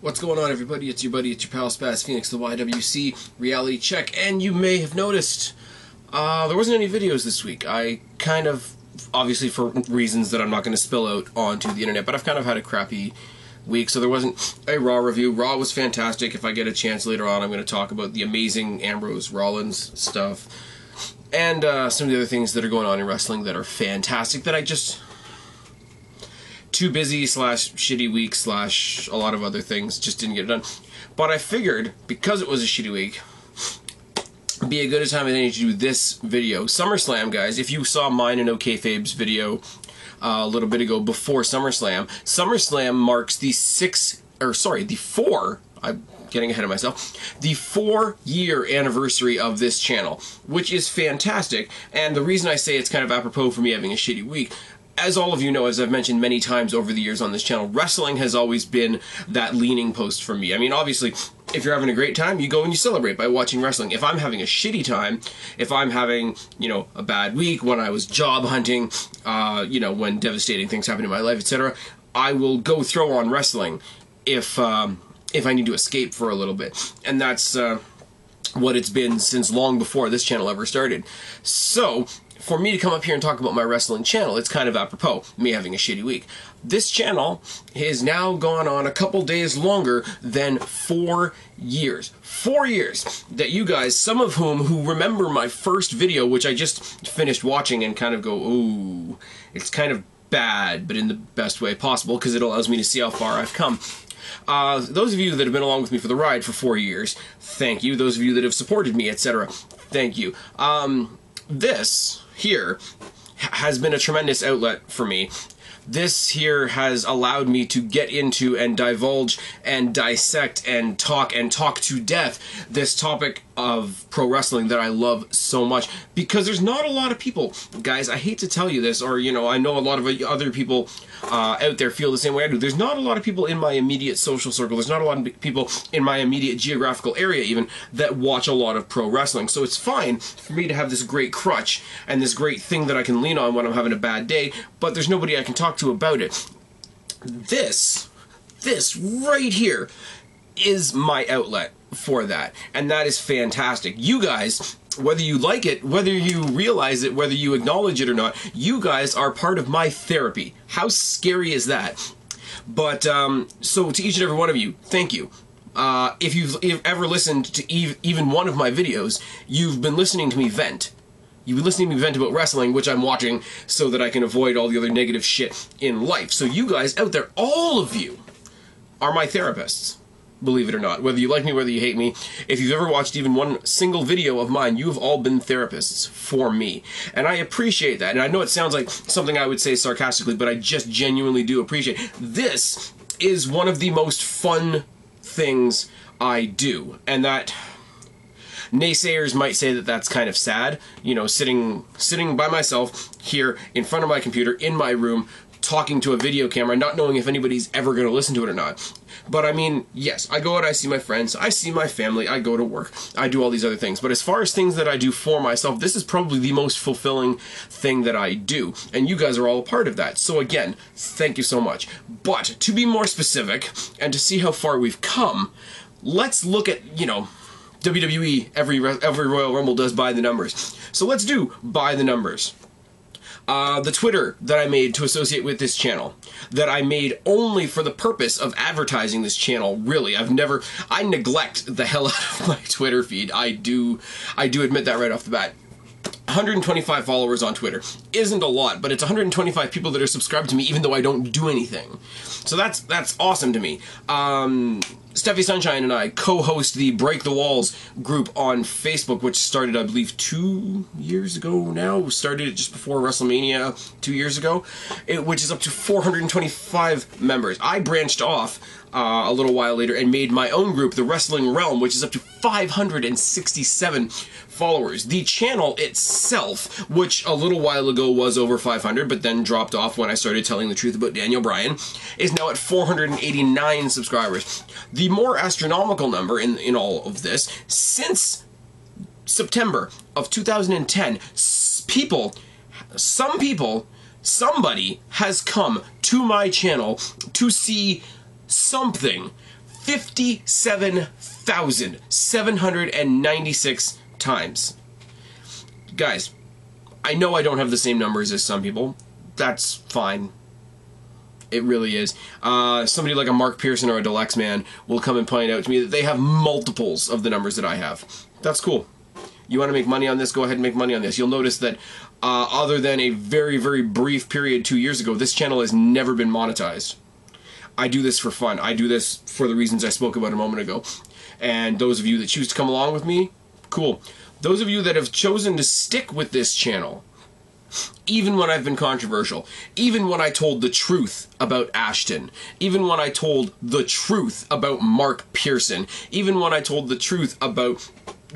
What's going on, everybody? It's your buddy, it's your pal Spaz Phoenix, the YWC Reality Check, and you may have noticed there wasn't any videos this week. I kind of, obviously for reasons that I'm not going to spill out onto the internet, but I've kind of had a crappy week, so there wasn't a Raw review. Raw was fantastic. If I get a chance later on, I'm going to talk about the amazing Ambrose Rollins stuff, and some of the other things that are going on in wrestling that are fantastic that I just... too busy / shitty week / a lot of other things, just didn't get it done. But I figured, because it was a shitty week, it'd be a good time as any to do this video. SummerSlam, guys, if you saw mine and OKFabe's video a little bit ago before SummerSlam, SummerSlam marks the I'm getting ahead of myself, the 4-year anniversary of this channel, which is fantastic. And the reason I say it's kind of apropos for me having a shitty week, as all of you know, as I've mentioned many times over the years on this channel, wrestling has always been that leaning post for me. I mean, obviously, if you're having a great time, you go and you celebrate by watching wrestling. If I'm having a shitty time, if I'm having, you know, a bad week, when I was job hunting, you know, when devastating things happen in my life, etc., I will go throw on wrestling if I need to escape for a little bit. And that's what it's been since long before this channel ever started. So for me to come up here and talk about my wrestling channel, it's kind of apropos, me having a shitty week. This channel has now gone on a couple days longer than 4 years. 4 years that you guys, some of who remember my first video, which I just finished watching and kind of go, ooh, it's kind of bad, but in the best way possible, because it allows me to see how far I've come. Those of you that have been along with me for the ride for 4 years, thank you. Those of you that have supported me, etc., thank you. This here has been a tremendous outlet for me. This here has allowed me to get into and divulge and dissect and talk to death this topic of pro wrestling that I love so much, because there's not a lot of people, guys, I hate to tell you this, or, you know, I know a lot of other people out there feel the same way I do. There's not a lot of people in my immediate social circle, there's not a lot of people in my immediate geographical area even that watch a lot of pro wrestling. So it's fine for me to have this great crutch and this great thing that I can lean on when I'm having a bad day, but there's nobody I can talk to about it. This right here is my outlet for that, and that is fantastic. You guys, whether you like it, whether you realize it, whether you acknowledge it or not, you guys are part of my therapy. How scary is that? But so to each and every one of you, thank you. If you've ever listened to even one of my videos, you've been listening to me vent. You've been listening to me vent about wrestling, which I'm watching so that I can avoid all the other negative shit in life. So you guys out there, all of you, are my therapists. Believe it or not. Whether you like me, whether you hate me, if you've ever watched even one single video of mine, you have all been therapists for me. And I appreciate that. And I know it sounds like something I would say sarcastically, but I just genuinely do appreciate it. This is one of the most fun things I do. And that... naysayers might say that that's kind of sad, you know, sitting by myself here in front of my computer in my room, talking to a video camera, not knowing if anybody's ever going to listen to it or not. But I mean, yes, I go out, I see my friends, I see my family, I go to work, I do all these other things. But as far as things that I do for myself, this is probably the most fulfilling thing that I do. And you guys are all a part of that. So again, thank you so much. But to be more specific, and to see how far we've come, let's look at, you know, WWE, every Royal Rumble does by the numbers. So let's do by the numbers. The Twitter that I made to associate with this channel, that I made only for the purpose of advertising this channel, really. I neglect the hell out of my Twitter feed. I do admit that right off the bat. 125 followers on Twitter isn't a lot, but it's 125 people that are subscribed to me even though I don't do anything. So that's awesome to me. STEPHIE Sunshine and I co-host the Break the Walls group on Facebook, which started, I believe, 2 years ago now. We started it just before WrestleMania 2 years ago, which is up to 425 members. I branched off a little while later and made my own group, the Wrestling Realm, which is up to 567 followers. The channel itself, which a little while ago was over 500, but then dropped off when I started telling the truth about Daniel Bryan, is now at 489 subscribers. The more astronomical number in all of this, since September of 2010, somebody has come to my channel to see something 57,796 times. Guys, I know I don't have the same numbers as some people. That's fine. It really is. Somebody like a Mark Pearson or a Deluxe Man will come and point out to me that they have multiples of the numbers that I have. That's cool. You want to make money on this? Go ahead and make money on this. You'll notice that other than a very, very brief period 2 years ago, this channel has never been monetized. I do this for fun. I do this for the reasons I spoke about a moment ago. And those of you that choose to come along with me, cool. Those of you that have chosen to stick with this channel, even when I've been controversial, even when I told the truth about Ashton, even when I told the truth about Mark Pearson, even when I told the truth about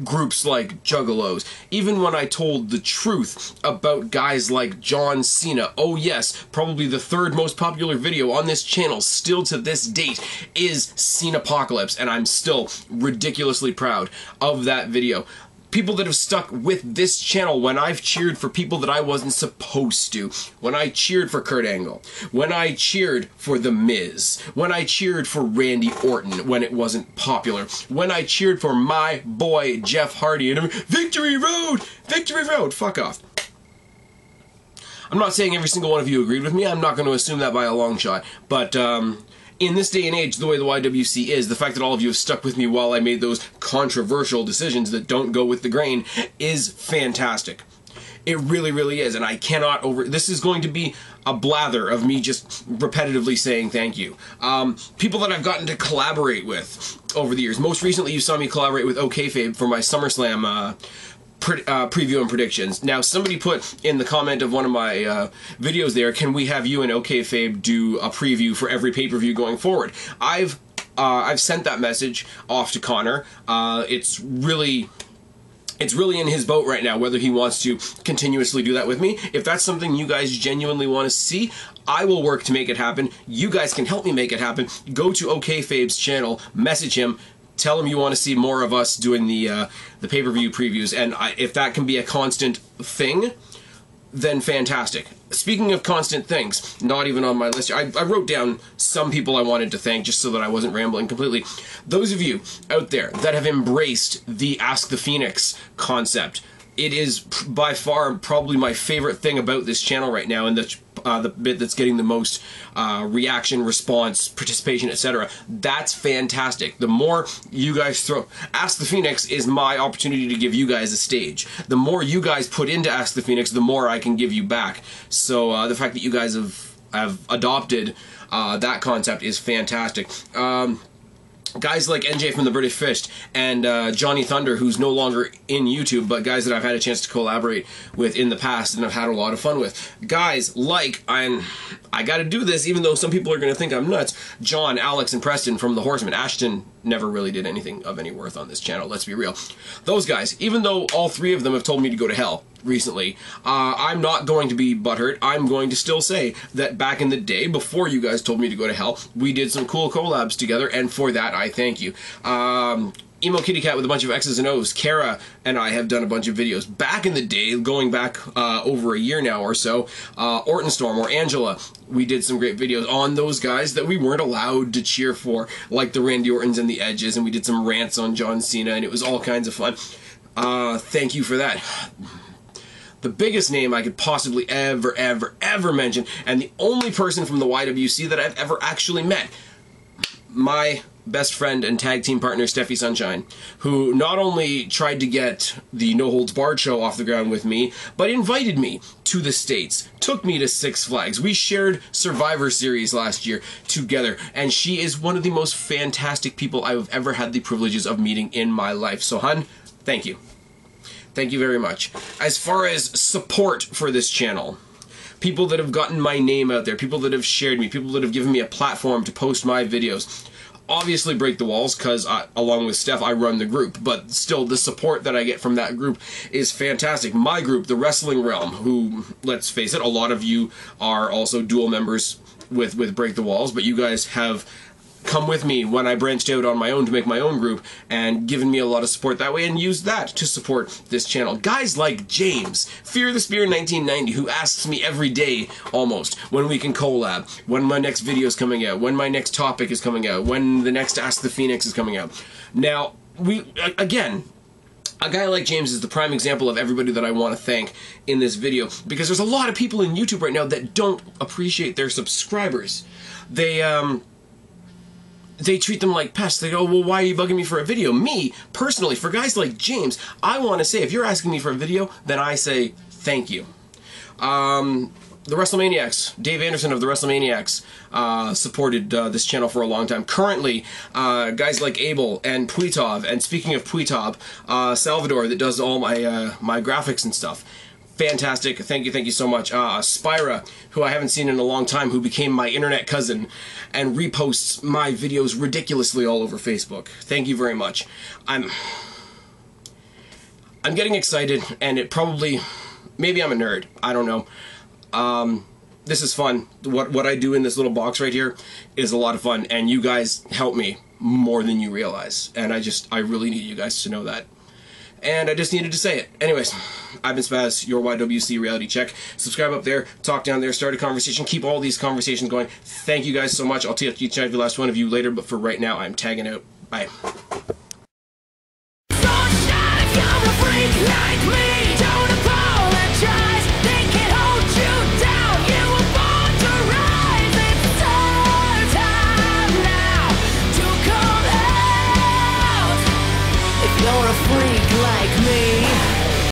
groups like Juggalos, even when I told the truth about guys like John Cena. Oh yes, probably the third most popular video on this channel still to this date is Cenapocalypse, and I'm still ridiculously proud of that video. People that have stuck with this channel when I've cheered for people that I wasn't supposed to. When I cheered for Kurt Angle. When I cheered for The Miz. When I cheered for Randy Orton when it wasn't popular. When I cheered for my boy Jeff Hardy and Victory Road! Victory Road! Fuck off. I'm not saying every single one of you agreed with me. I'm not going to assume that by a long shot. But, in this day and age, the way the YWC is, the fact that all of you have stuck with me while I made those controversial decisions that don't go with the grain is fantastic. It really, really is, and I cannot this is going to be a blather of me just repetitively saying thank you. People that I've gotten to collaborate with over the years. Most recently, you saw me collaborate with OKFabe for my SummerSlam preview and predictions. Now, somebody put in the comment of one of my videos there, can we have you and OKFabe do a preview for every pay-per-view going forward? I've sent that message off to Connor. It's really in his boat right now, whether he wants to continuously do that with me. If that's something you guys genuinely want to see, I will work to make it happen. You guys can help me make it happen. Go to OKFabe's channel, message him, tell him you want to see more of us doing the pay-per-view previews, and if that can be a constant thing, then fantastic. Speaking of constant things, not even on my list, I wrote down some people I wanted to thank just so that I wasn't rambling completely. Those of you out there that have embraced the Ask the Phoenix concept, it is by far probably my favorite thing about this channel right now, and the bit that's getting the most reaction, response, participation, etc. That's fantastic. The more you guys throw... Ask the Phoenix is my opportunity to give you guys a stage. The more you guys put into Ask the Phoenix, the more I can give you back. So the fact that you guys have adopted that concept is fantastic. Guys like NJ from the British Fist and Johnny Thunder, who's no longer in YouTube, but guys that I've had a chance to collaborate with in the past and I've had a lot of fun with. Guys like, I gotta do this even though some people are gonna think I'm nuts, John, Alex, and Preston from The Horsemen. Ashton never really did anything of any worth on this channel, let's be real. Those guys, even though all three of them have told me to go to hell recently, I'm not going to be butthurt. I'm going to still say that back in the day, before you guys told me to go to hell, we did some cool collabs together, and for that I thank you. Emo Kitty Cat with a bunch of X's and O's, Kara and I have done a bunch of videos. Back in the day, going back over a year now or so, Orton Storm or Angela, we did some great videos on those guys that we weren't allowed to cheer for, like the Randy Ortons and the Edges, and we did some rants on John Cena, and it was all kinds of fun. Thank you for that. The biggest name I could possibly ever mention, and the only person from the YWC that I've ever actually met, my best friend and tag team partner, STEPHIE Sunshine, who not only tried to get the No Holds Barred show off the ground with me, but invited me to the States, took me to Six Flags. We shared Survivor Series last year together, and she is one of the most fantastic people I've ever had the privileges of meeting in my life. So, hun, thank you. Thank you very much. As far as support for this channel, people that have gotten my name out there, people that have shared me, people that have given me a platform to post my videos, obviously Break the Walls, because along with Steph, I run the group, but still the support that I get from that group is fantastic. My group, the Wrestling Realm, who, let's face it, a lot of you are also dual members with Break the Walls, but you guys have come with me when I branched out on my own to make my own group, and given me a lot of support that way, and used that to support this channel. Guys like James, Fear the Spear 1990, who asks me every day, almost, when we can collab, when my next video is coming out, when my next topic is coming out, when the next Ask the Phoenix is coming out. Now, again, a guy like James is the prime example of everybody that I want to thank in this video, because there's a lot of people in YouTube right now that don't appreciate their subscribers. They treat them like pests. They go, well, why are you bugging me for a video? Me, personally, for guys like James, I want to say, if you're asking me for a video, then I say thank you. The WrestleManiacs, Dave Anderson of the WrestleManiacs, supported this channel for a long time. Currently, guys like Abel and PWITOF, and speaking of PWITOF, Salvador, that does all my graphics and stuff. Fantastic. Thank you so much. Spyra, who I haven't seen in a long time, who became my internet cousin and reposts my videos ridiculously all over Facebook. Thank you very much. I'm getting excited, and it probably, maybe I'm a nerd. I don't know. This is fun. What I do in this little box right here is a lot of fun, and you guys help me more than you realize. And I really need you guys to know that. And I just needed to say it. Anyways, I've been Spaz, your YWC Reality Check. Subscribe up there, talk down there, start a conversation, keep all these conversations going. Thank you guys so much. I'll take each and every last one of you later, but for right now, I'm tagging out. Bye. Sunshine, if you're a freak like me.